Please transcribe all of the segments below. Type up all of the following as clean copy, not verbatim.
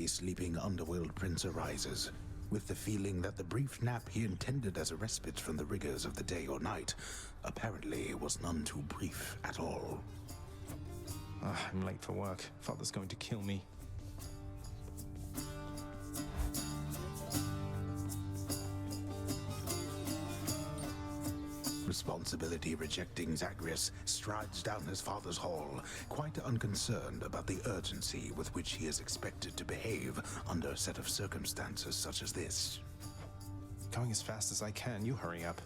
peacefully sleeping underworld prince arises, with the feeling that the brief nap he intended as a respite from the rigors of the day or night apparently was none too brief at all. I'm late for work. Father's going to kill me. Responsibility-rejecting Zagreus strides down his father's hall, quite unconcerned about the urgency with which he is expected to behave under a set of circumstances such as this. Going as fast as I can, you hurry up.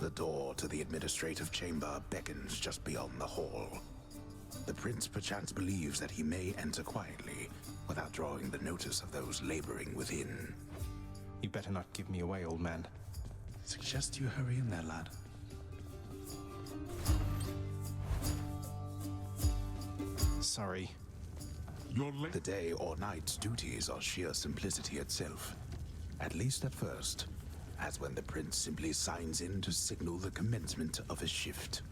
The door to the administrative chamber beckons just beyond the hall. The prince perchance believes that he may enter quietly, without drawing the notice of those laboring within. You better not give me away, old man. Suggest you hurry in there, lad. Sorry. You're late. The day or night's duties are sheer simplicity itself. At least at first, as when the prince simply signs in to signal the commencement of his shift.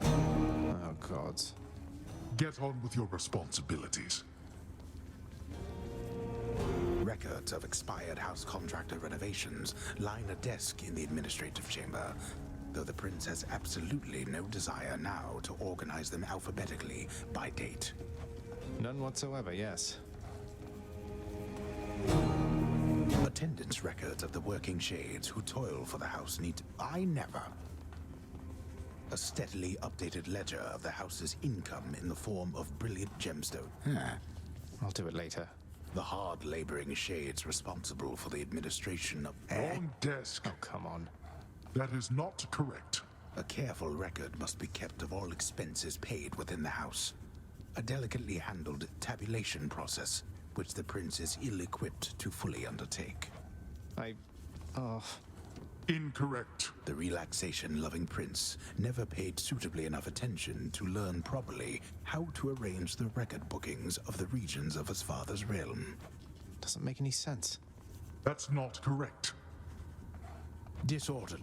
Oh, gods. Get on with your responsibilities. Records of expired house contractor renovations line a desk in the administrative chamber, though the prince has absolutely no desire now to organize them alphabetically by date. None whatsoever, yes. Attendance records of the working shades who toil for the house need... I never. A steadily updated ledger of the house's income in the form of brilliant gemstone. I'll do it later. The hard-laboring shades responsible for the administration of... Wrong desk. Oh, come on. That is not correct. A careful record must be kept of all expenses paid within the house. A delicately handled tabulation process, which the prince is ill-equipped to fully undertake. Incorrect. The relaxation-loving prince never paid suitably enough attention to learn properly how to arrange the record bookings of the regions of his father's realm. Doesn't make any sense. That's not correct. Disordered.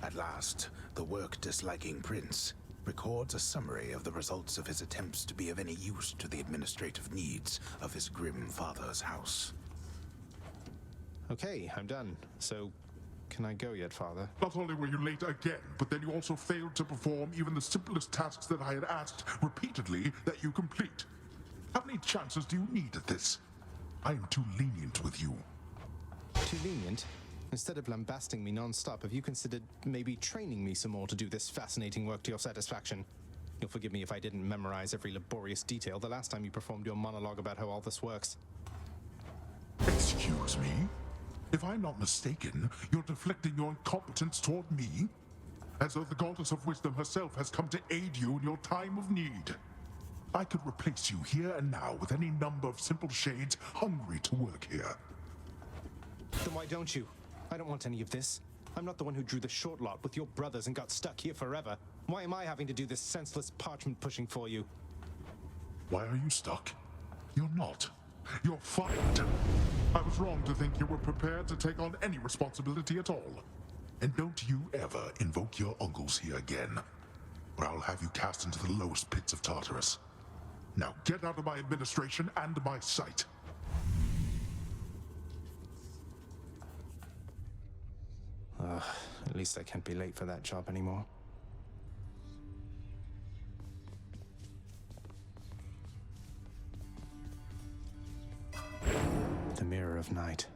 At last, the work-disliking prince records a summary of the results of his attempts to be of any use to the administrative needs of his grim father's house. Okay, I'm done. So, can I go yet, Father? Not only were you late again, but then you also failed to perform even the simplest tasks that I had asked repeatedly that you complete. How many chances do you need at this? I am too lenient with you. Too lenient? Instead of lambasting me non-stop, have you considered maybe training me some more to do this fascinating work to your satisfaction? You'll forgive me if I didn't memorize every laborious detail the last time you performed your monologue about how all this works. Excuse me? If I'm not mistaken, you're deflecting your incompetence toward me? As though the goddess of wisdom herself has come to aid you in your time of need. I could replace you here and now with any number of simple shades hungry to work here. Then why don't you? I don't want any of this. I'm not the one who drew the short lot with your brothers and got stuck here forever. Why am I having to do this senseless parchment pushing for you? Why are you stuck? You're not. You're fired. I was wrong to think you were prepared to take on any responsibility at all. And don't you ever invoke your uncles here again, or I'll have you cast into the lowest pits of Tartarus. Now get out of my administration and my sight. At least I can't be late for that job anymore. The Mirror of Night.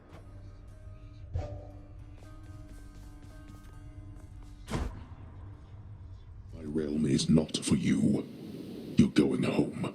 My realm is not for you. You're going home.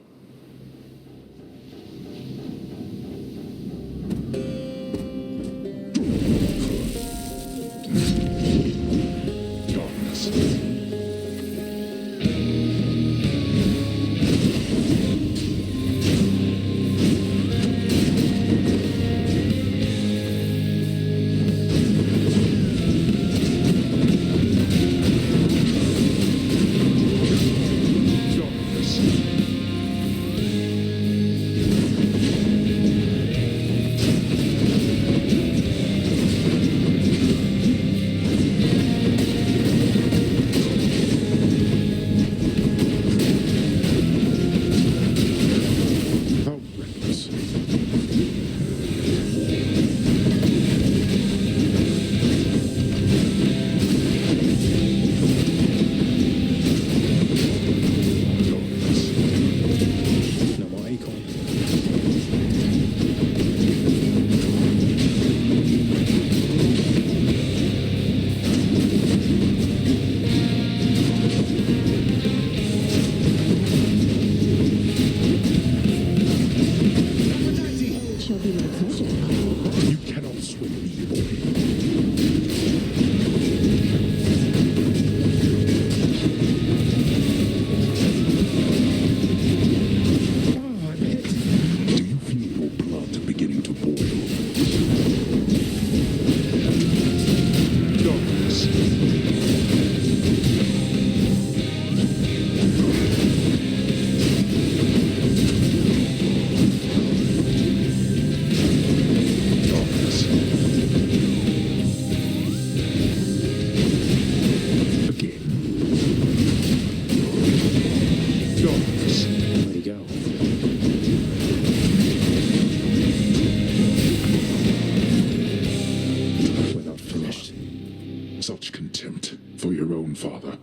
such contempt for your own father.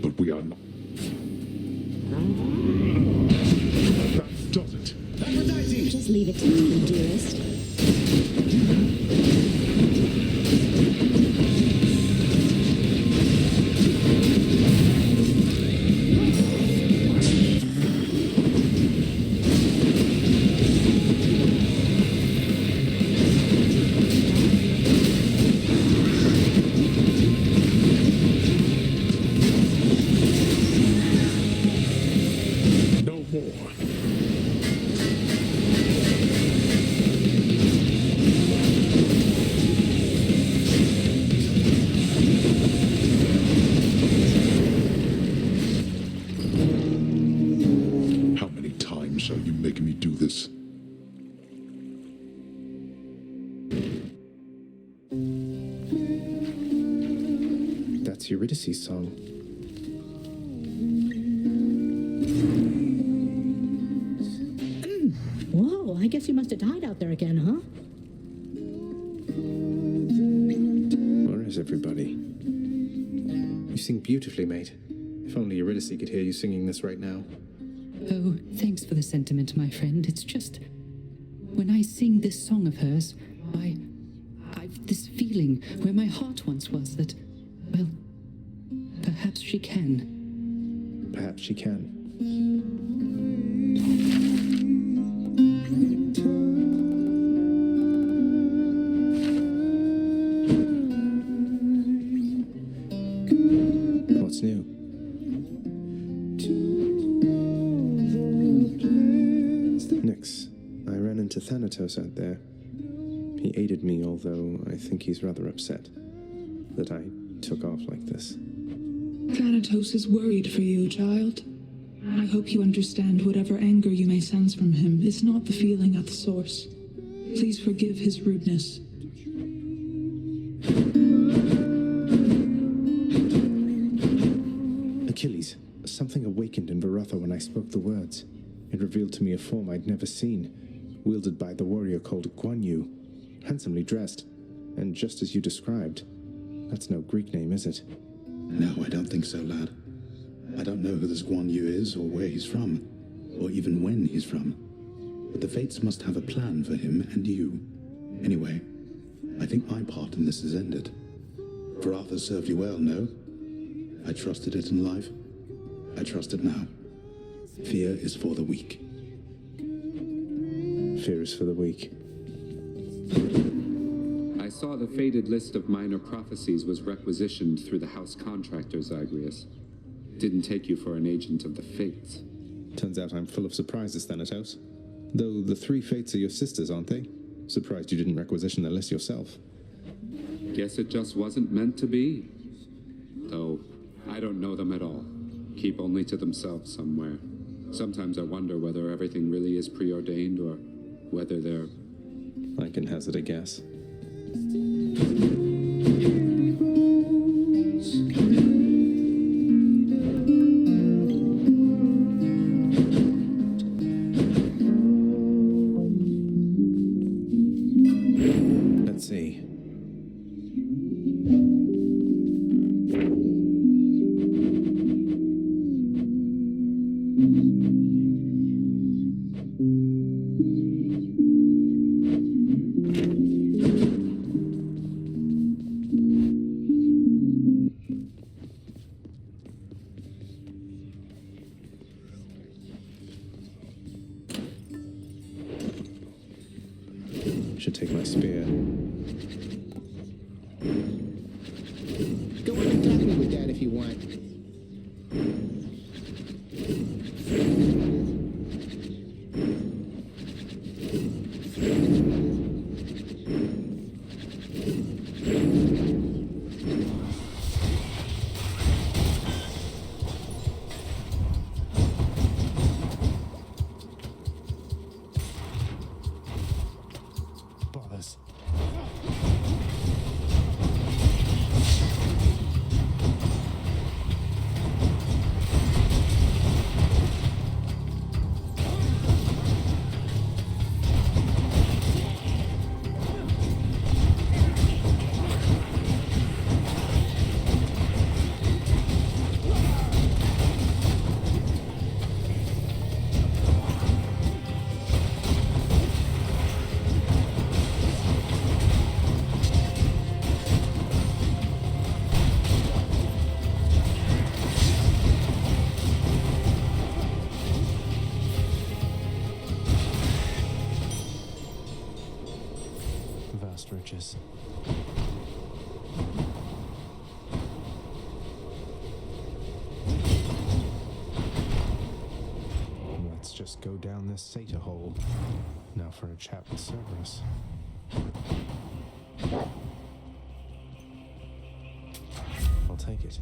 But we are not. That does it. Aphrodite! Just leave it to me, dearest. No more. How many times shall you make me do this? That's Eurydice's song. Whoa, I guess you must have died out there again, huh? Where is everybody? You sing beautifully, mate. If only Eurydice could hear you singing this right now. Oh, thanks for the sentiment, my friend. It's just, when I sing this song of hers, I've this feeling where my heart once was that, well, perhaps she can. Perhaps she can. What's new? Nix. I ran into Thanatos out there. He aided me, although I think he's rather upset that I took off like this. Thanatos is worried for you, child. I hope you understand whatever anger you may sense from him is not the feeling at the source. Please forgive his rudeness. Achilles, something awakened in Varatha when I spoke the words. It revealed to me a form I'd never seen, wielded by the warrior called Guan Yu, handsomely dressed, and just as you described. That's no Greek name, is it? No, I don't think so, lad. I don't know who this Guan Yu is or where he's from, or even when he's from. But the fates must have a plan for him and you. Anyway, I think my part in this is ended. Varatha served you well, no? I trusted it in life. I trust it now. Fear is for the weak. Fear is for the weak. I saw the faded list of minor prophecies was requisitioned through the house contractor, Zagreus. Didn't take you for an agent of the fates. Turns out I'm full of surprises, Thanatos. Though the three fates are your sisters, aren't they? Surprised you didn't requisition the list yourself. Guess it just wasn't meant to be. Though, I don't know them at all. Keep only to themselves somewhere. Sometimes I wonder whether everything really is preordained or whether they're... I can hazard a guess. Let's see. Should take my spear. Go on and tap me with that if you want. Bothers. Last riches. Let's just go down this Sata hole. Now for a chat with Cerberus. I'll take it.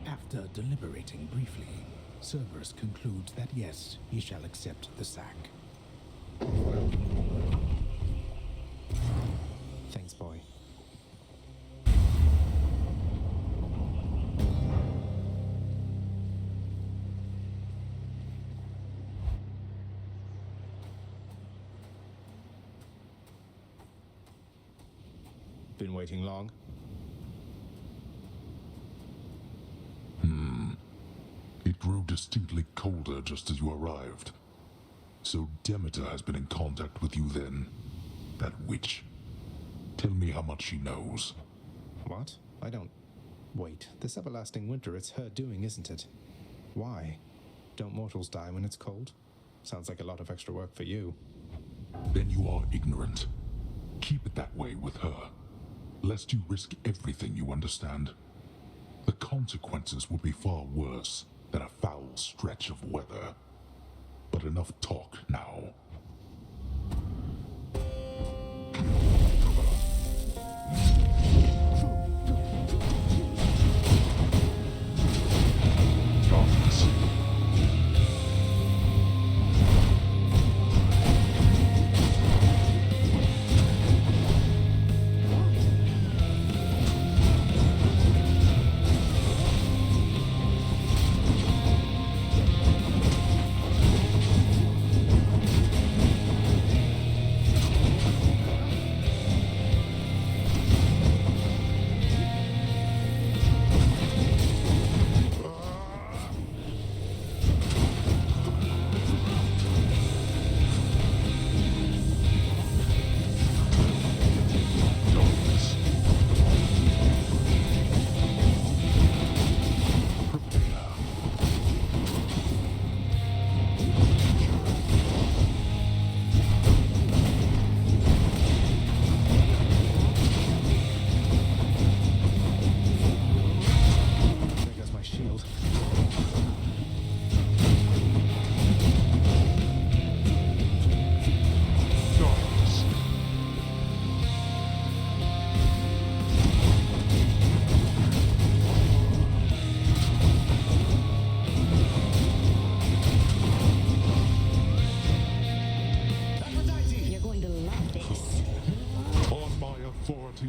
After deliberating briefly, Cerberus concludes that yes, he shall accept the sack. Thanks, boy. Been waiting long? It grew distinctly colder just as you arrived. So Demeter has been in contact with you then? That witch. Tell me how much she knows. What? I don't... Wait, this everlasting winter, it's her doing, isn't it? Why? Don't mortals die when it's cold? Sounds like a lot of extra work for you. Then you are ignorant. Keep it that way with her, lest you risk everything you understand. The consequences would be far worse than a foul stretch of weather. But enough talk now.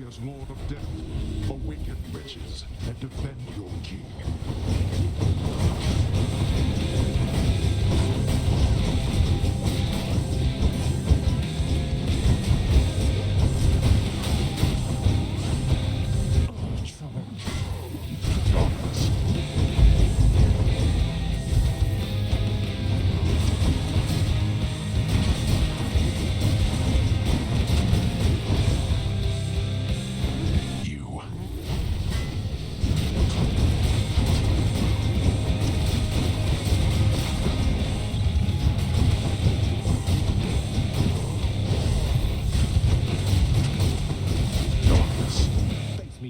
As Lord of Death, awaken witches and defend your king.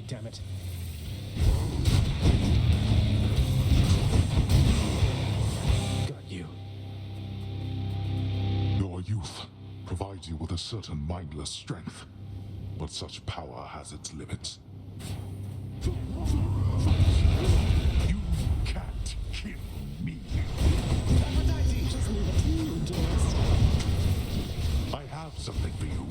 Damn it. Got you. Your youth provides you with a certain mindless strength, but such power has its limits. You can't kill me. Just leave it to me, dearest. I have something for you.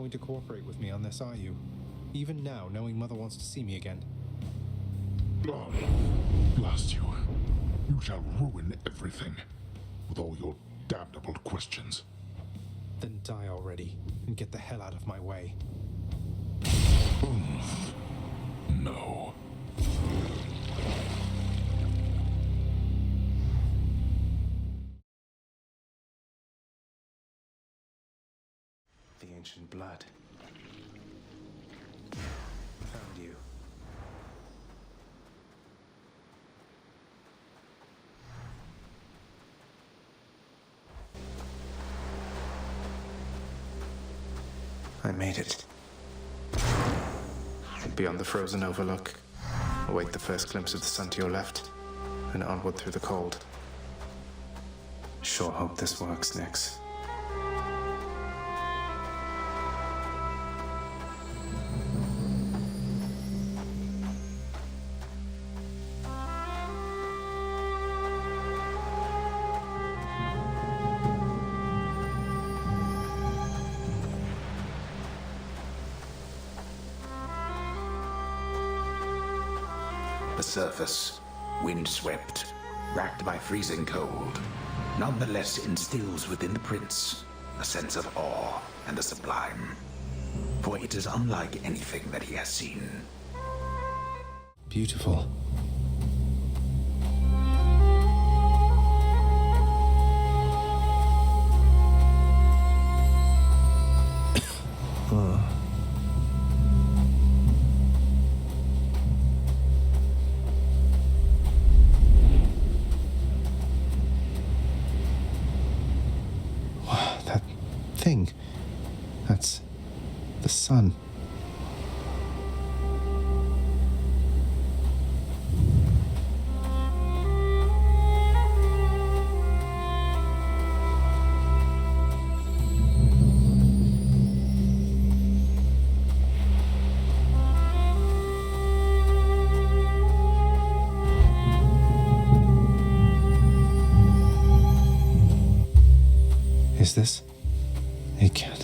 going to cooperate with me on this, are you? Even now, knowing Mother wants to see me again. Oh, blast you. You shall ruin everything. With all your damnable questions. Then die already, and get the hell out of my way. No. The ancient blood. Found you. I made it. Beyond the frozen overlook, await the first glimpse of the sun to your left, and onward through the cold. Sure hope this works, Nyx. The surface, windswept, racked by freezing cold, nonetheless instills within the prince a sense of awe and the sublime. For it is unlike anything that he has seen. Beautiful. That thing. That's the sun. Is this? It can't.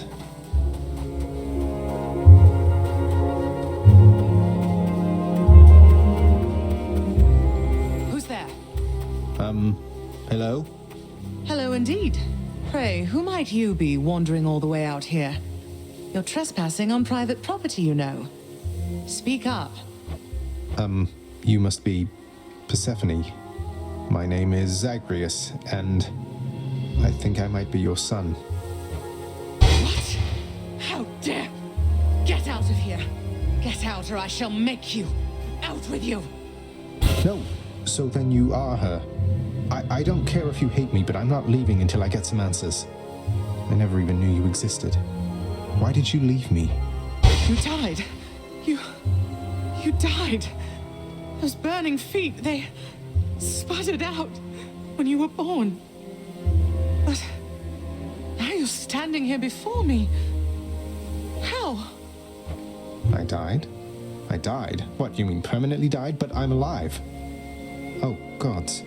Who's there? Hello? Hello indeed. Pray, who might you be wandering all the way out here? You're trespassing on private property, you know. Speak up. You must be Persephone. My name is Zagreus, and I think I might be your son. What? How dare! Get out of here! Get out or I shall make you! Out with you! No, so then you are her. I don't care if you hate me, but I'm not leaving until I get some answers. I never even knew you existed. Why did you leave me? You died. You died. Those burning feet, they sputtered out when you were born. But now you're standing here before me. How? I died? I died? What, you mean permanently died? But I'm alive. Oh, gods.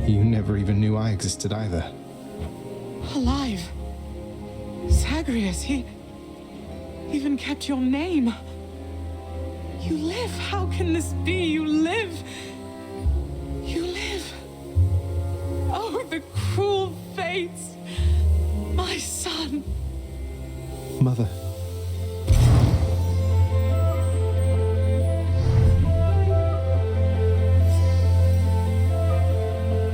You never even knew I existed either. Alive. Zagreus, he even kept your name. You live. How can this be? You live. You live. Oh, the cruel fates. My son. Mother.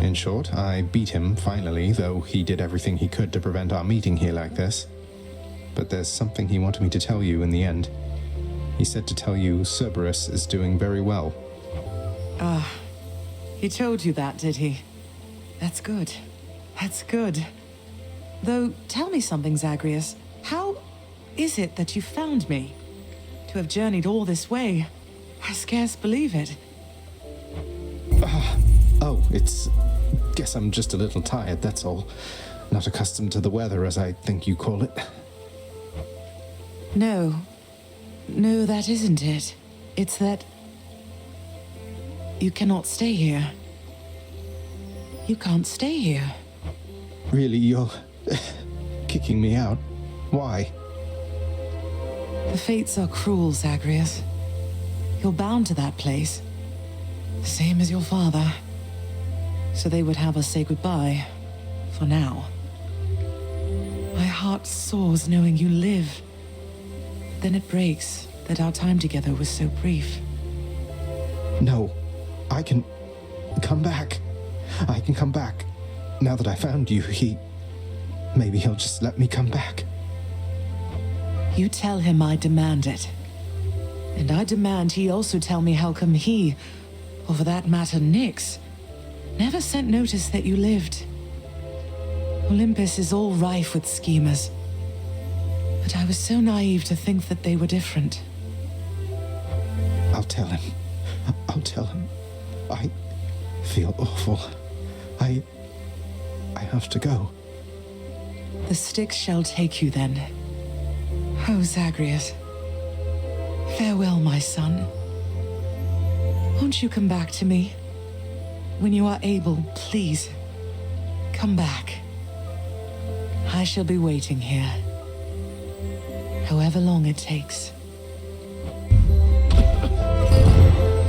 In short, I beat him, finally, though he did everything he could to prevent our meeting here like this. But there's something he wanted me to tell you in the end. He said to tell you Cerberus is doing very well. He told you that, did he? That's good. That's good. Though, tell me something, Zagreus. How is it that you found me? To have journeyed all this way, I scarce believe it. Oh, guess I'm just a little tired, that's all. Not accustomed to the weather, as I think you call it. No, that isn't it. It's that you cannot stay here. You can't stay here. Really, you're kicking me out? Why? The fates are cruel, Zagreus. You're bound to that place. Same as your father. So they would have us say goodbye. For now. My heart soars knowing you live. Then it breaks that our time together was so brief. No, I can come back. I can come back. Now that I found you, maybe he'll just let me come back. You tell him I demand it. And I demand he also tell me how come he, or for that matter Nyx, never sent notice that you lived. Olympus is all rife with schemers. But I was so naive to think that they were different. I'll tell him. I'll tell him. I feel awful. I have to go. The Styx shall take you then. Oh, Zagreus. Farewell, my son. Won't you come back to me? When you are able, please, come back. I shall be waiting here. However long it takes.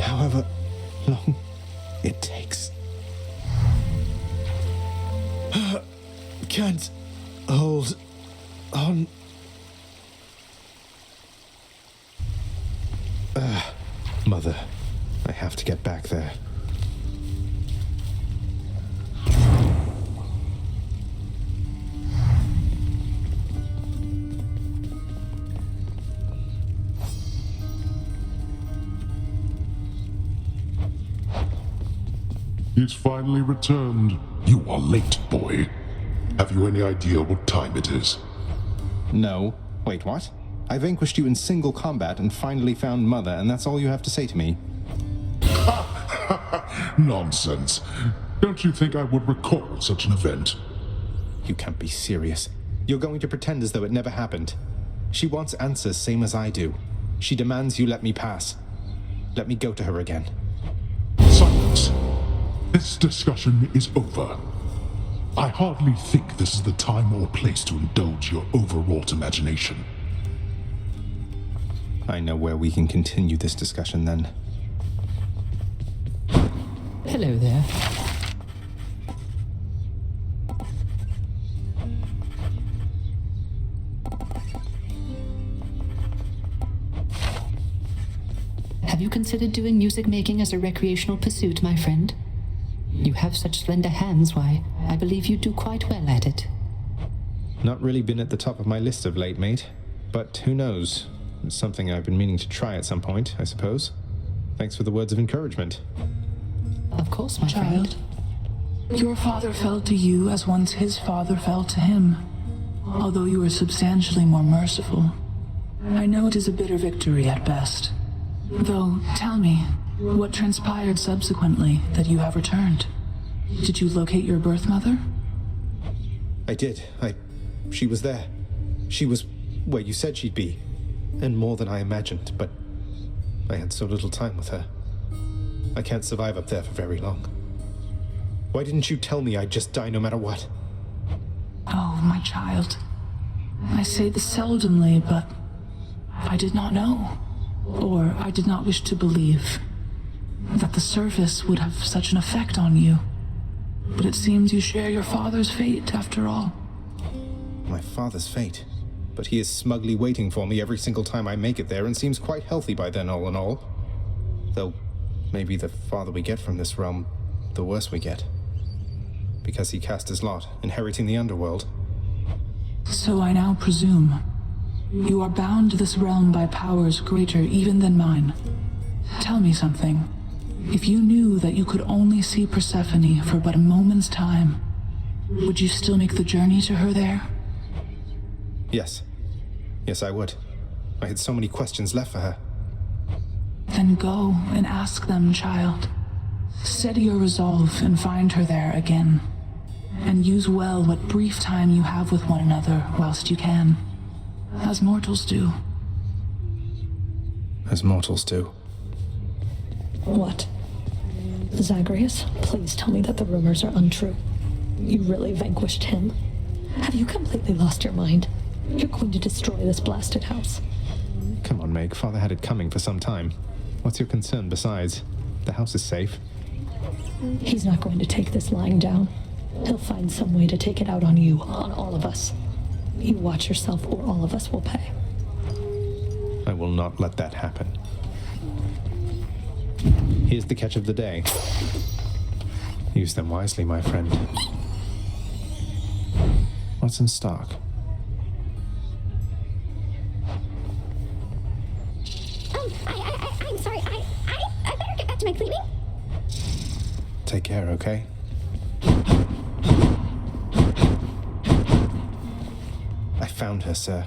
However long it takes. Can't hold on. Mother, I have to get back there. He's finally returned. You are late, boy. Have you any idea what time it is? No. Wait, what? I vanquished you in single combat and finally found Mother, and that's all you have to say to me? Nonsense. Don't you think I would recall such an event? You can't be serious. You're going to pretend as though it never happened. She wants answers same as I do. She demands you let me pass. Let me go to her again. Silence. This discussion is over. I hardly think this is the time or place to indulge your overwrought imagination. I know where we can continue this discussion then. Hello there. Have you considered doing music making as a recreational pursuit, my friend? You have such slender hands, why, I believe you do quite well at it. Not really been at the top of my list of late, mate. But who knows? It's something I've been meaning to try at some point, I suppose. Thanks for the words of encouragement. Of course, my Child, friend. your father fell to you as once his father fell to him, although you were substantially more merciful. I know it is a bitter victory at best. Though, tell me, what transpired subsequently that you have returned? Did you locate your birth mother? I did. She was there. She was where you said she'd be. And more than I imagined, but I had so little time with her. I can't survive up there for very long. Why didn't you tell me I'd just die no matter what? Oh, my child. I say this seldomly, but I did not know. Or I did not wish to believe that the surface would have such an effect on you. But it seems you share your father's fate, after all. My father's fate? But he is smugly waiting for me every single time I make it there and seems quite healthy by then, all in all. Though, maybe the farther we get from this realm, the worse we get. Because he cast his lot, inheriting the underworld. So I now presume you are bound to this realm by powers greater even than mine. Tell me something. If you knew that you could only see Persephone for but a moment's time, would you still make the journey to her there? Yes. Yes, I would. I had so many questions left for her. Then go and ask them, child. Steady your resolve and find her there again. And use well what brief time you have with one another whilst you can. As mortals do. As mortals do. What? Zagreus, please tell me that the rumors are untrue. You really vanquished him? Have you completely lost your mind? You're going to destroy this blasted house. Come on, Meg. Father had it coming for some time. What's your concern besides? The house is safe. He's not going to take this lying down. He'll find some way to take it out on you, on all of us. You watch yourself or all of us will pay. I will not let that happen. Here's the catch of the day. Use them wisely, my friend. What's in stock? I'm sorry. I better get back to my cleaning. Take care, okay? I found her, sir.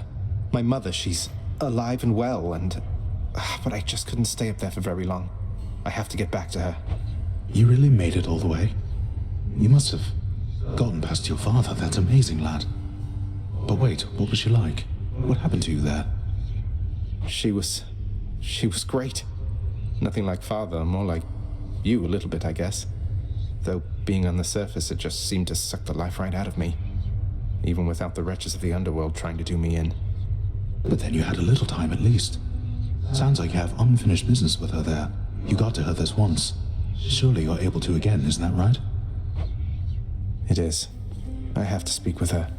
My mother, she's alive and well, and... but I just couldn't stay up there for very long. I have to get back to her. You really made it all the way? You must have gotten past your father. That's amazing, lad. But wait, what was she like? What happened to you there? She was great. Nothing like father, more like you a little bit, I guess. Though being on the surface, it just seemed to suck the life right out of me. Even without the wretches of the underworld trying to do me in. But then you had a little time at least. Sounds like you have unfinished business with her there. You got to her this once. Surely you're able to again, isn't that right? It is. I have to speak with her.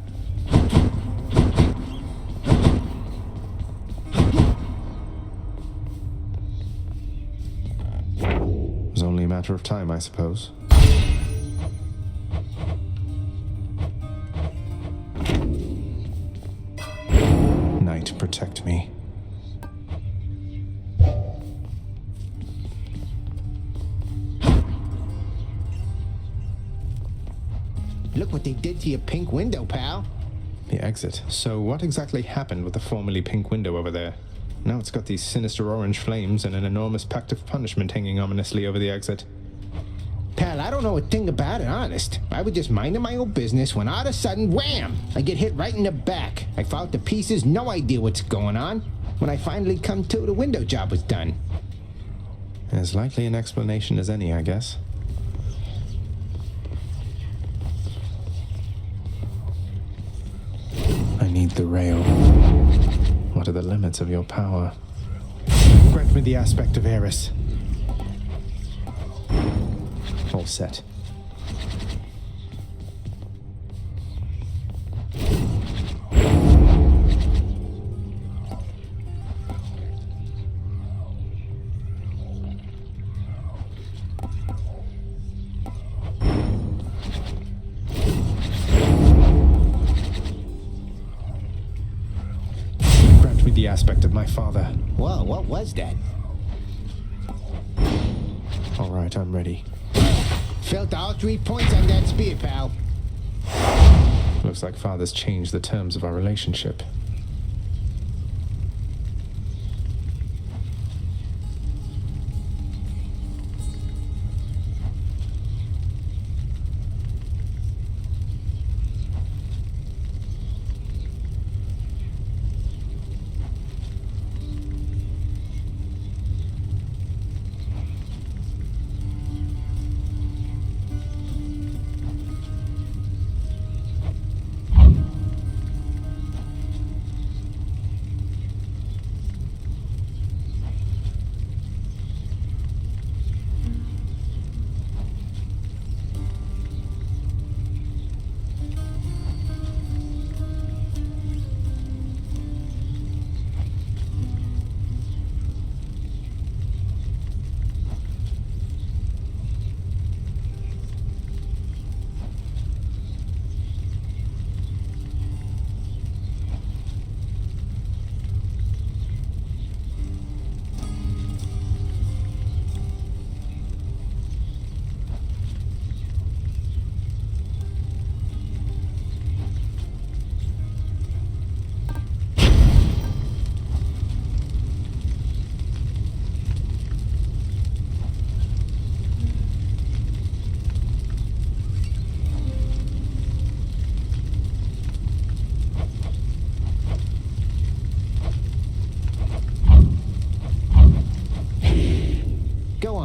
It was only a matter of time, I suppose. Night, protect me. Look what they did to your pink window, pal. The exit. So what exactly happened with the formerly pink window over there? Now it's got these sinister orange flames and an enormous pact of punishment hanging ominously over the exit. Pal, I don't know a thing about it, honest. I was just minding my own business when all of a sudden, wham! I get hit right in the back. I fall to pieces, no idea what's going on. When I finally come to, the window job was done. As likely an explanation as any, I guess. I need the rail. What are the limits of your power? Grant me the aspect of Eris. All set. Grant me the aspect of my father. Whoa, what was that? All right, I'm ready. Felt all 3 points on that spear, pal. Looks like father's changed the terms of our relationship.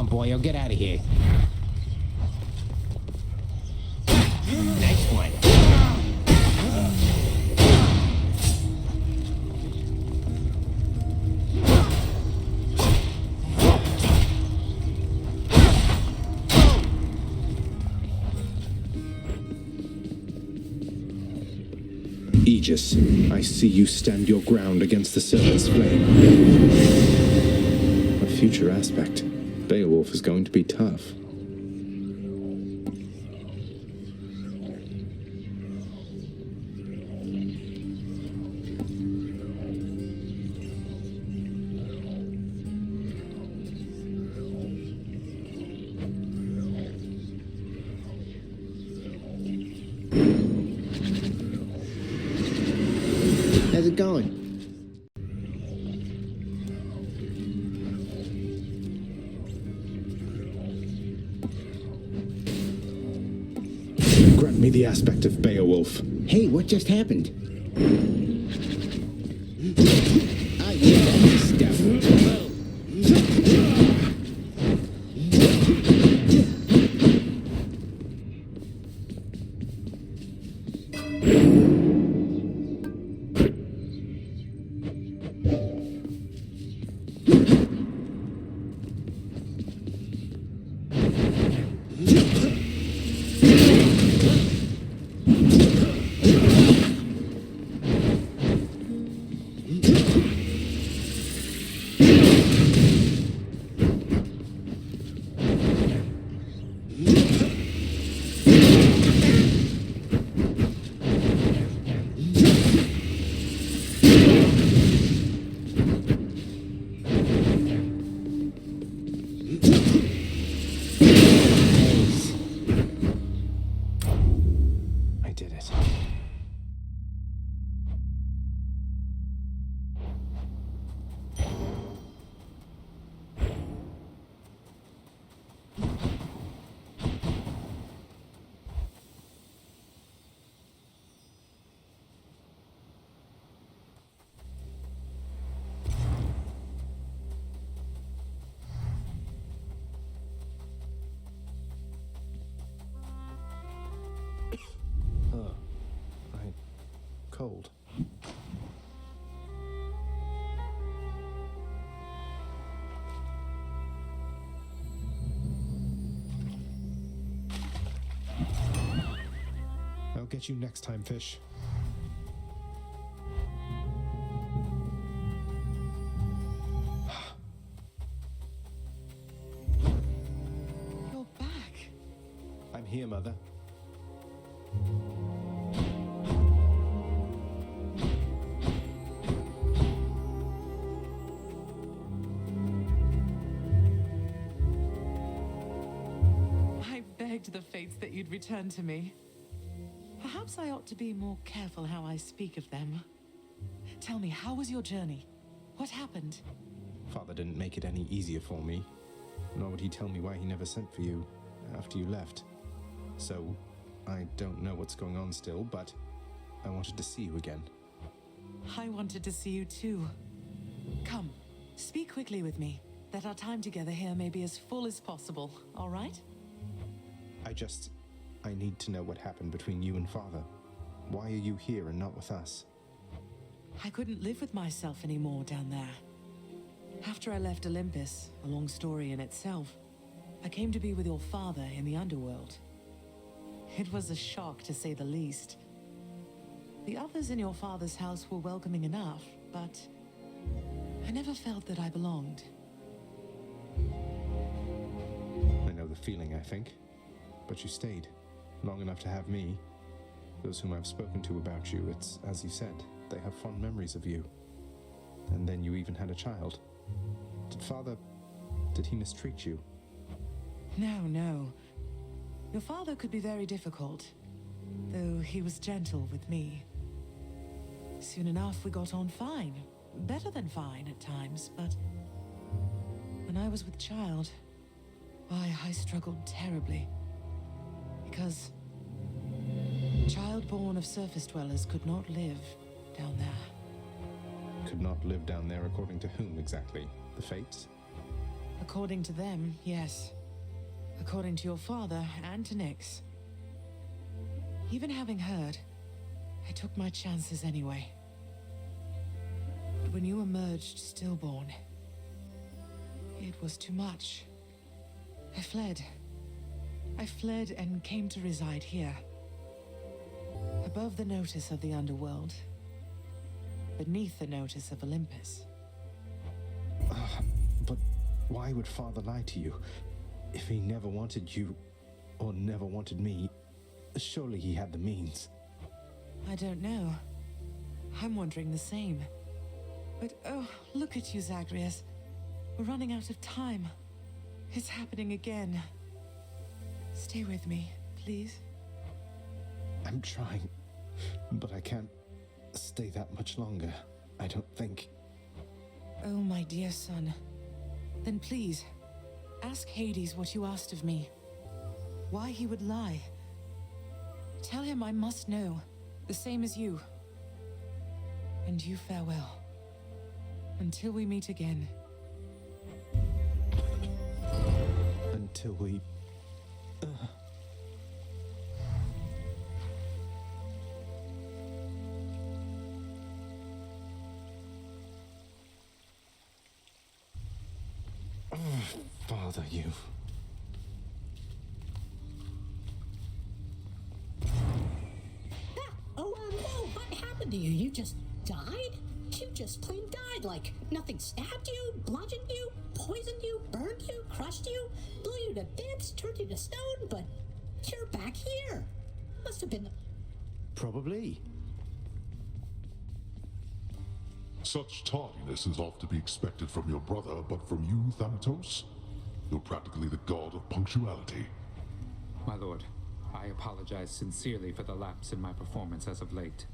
Boyo, get out of here. Nice one. Aegis. I see you stand your ground against the serpent's flame. A future aspect. Beowulf is going to be tough. How's it going? Grant me the aspect of Beowulf. Hey, what just happened? I love this stuff. I did it. Cold. I'll get you next time, fish. You're back. I'm here, Mother. I begged the fates that you'd return to me. Perhaps I ought to be more careful how I speak of them. Tell me, how was your journey? What happened? Father didn't make it any easier for me, nor would he tell me why he never sent for you after you left. So, I don't know what's going on still, but I wanted to see you again. I wanted to see you too. Come, speak quickly with me, that our time together here may be as full as possible, all right? I need to know what happened between you and Father. Why are you here and not with us? I couldn't live with myself anymore down there. After I left Olympus, a long story in itself, I came to be with your father in the underworld. It was a shock, to say the least. The others in your father's house were welcoming enough, but I never felt that I belonged. I know the feeling, I think. But you stayed long enough to have me. Those whom I've spoken to about you, it's as you said, they have fond memories of you. And then you even had a child. Did he mistreat you? No. Your father could be very difficult, though he was gentle with me. Soon enough, we got on fine. Better than fine at times, but when I was with child, why, I struggled terribly. Because child born of surface dwellers could not live down there. Could not live down there according to whom exactly? The fates? According to them, yes. According to your father and to Nyx. Even having heard, I took my chances anyway. But when you emerged stillborn, it was too much. I fled and came to reside here. above the notice of the underworld, beneath the notice of Olympus. But why would Father lie to you? If he never wanted you, or never wanted me, surely he had the means. I don't know. I'm wondering the same. But oh, look at you, Zagreus. We're running out of time. It's happening again. Stay with me, please. I'm trying, but I can't stay that much longer, I don't think. Oh, my dear son. Then please, ask Hades what you asked of me. Why he would lie. Tell him I must know, the same as you. And you farewell. Until we meet again. Until we... Father, you... No, what happened to you? You just died? You just plain died, like nothing stabbed you, bludgeoned you, poisoned you, burned you, crushed you, blew you to bits, turned you to stone, but you're back here. Must have been... Probably. Such tardiness is oft to be expected from your brother, but from you, Thanatos? You're practically the god of punctuality. My lord, I apologize sincerely for the lapse in my performance as of late.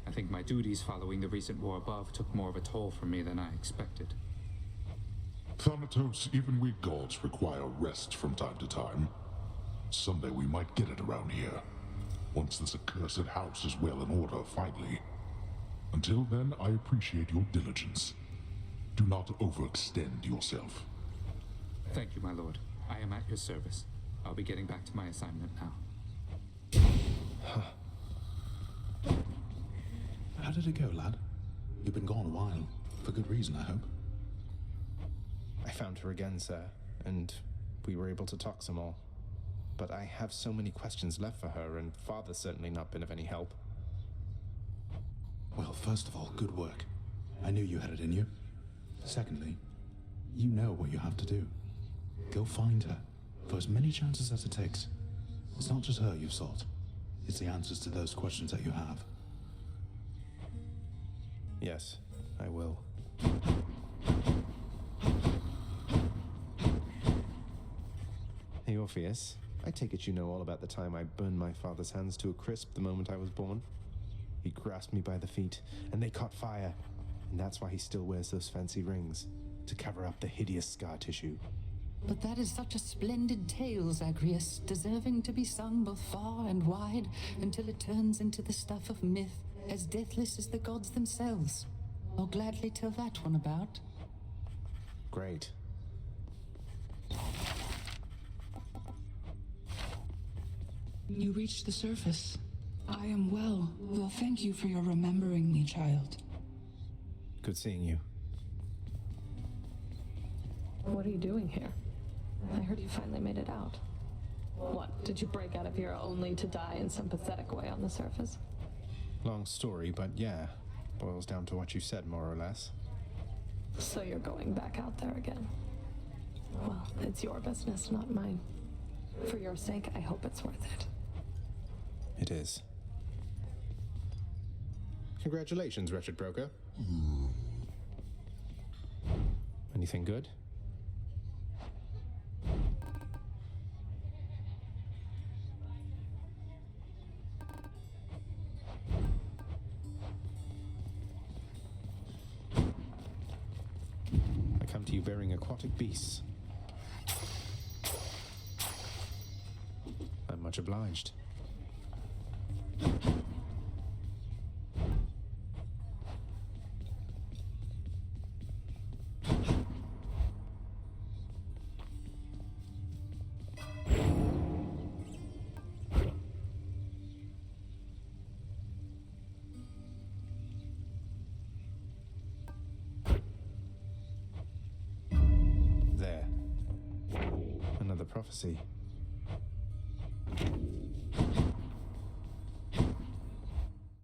I think my duties following the recent war above took more of a toll from me than I expected. Thanatos, even we gods require rest from time to time. Someday we might get it around here. Once this accursed house is well in order, finally. Until then, I appreciate your diligence. Do not overextend yourself. Thank you, my lord. I am at your service. I'll be getting back to my assignment now. How did it go, lad? You've been gone a while. For good reason, I hope. I found her again, sir, and we were able to talk some more. But I have so many questions left for her, and Father's certainly not been of any help. Well, first of all, good work. I knew you had it in you. Secondly, you know what you have to do. Go find her, for as many chances as it takes. It's not just her you've sought. It's the answers to those questions that you have. Yes, I will. Hey, Orpheus. I take it you know all about the time I burned my father's hands to a crisp the moment I was born. He grasped me by the feet, and they caught fire. And that's why he still wears those fancy rings, to cover up the hideous scar tissue. But that is such a splendid tale, Zagreus, deserving to be sung both far and wide until it turns into the stuff of myth, as deathless as the gods themselves. I'll gladly tell that one about. Great. You reached the surface. I am well. Well, thank you for your remembering me, child. Good seeing you. What are you doing here? I heard you finally made it out. What, did you break out of here only to die in some pathetic way on the surface? Long story, but yeah. Boils down to what you said, more or less. So you're going back out there again? Well, it's your business, not mine. For your sake, I hope it's worth it. It is. Congratulations, wretched broker. Anything good? I come to you bearing aquatic beasts. I'm much obliged. There. Another prophecy.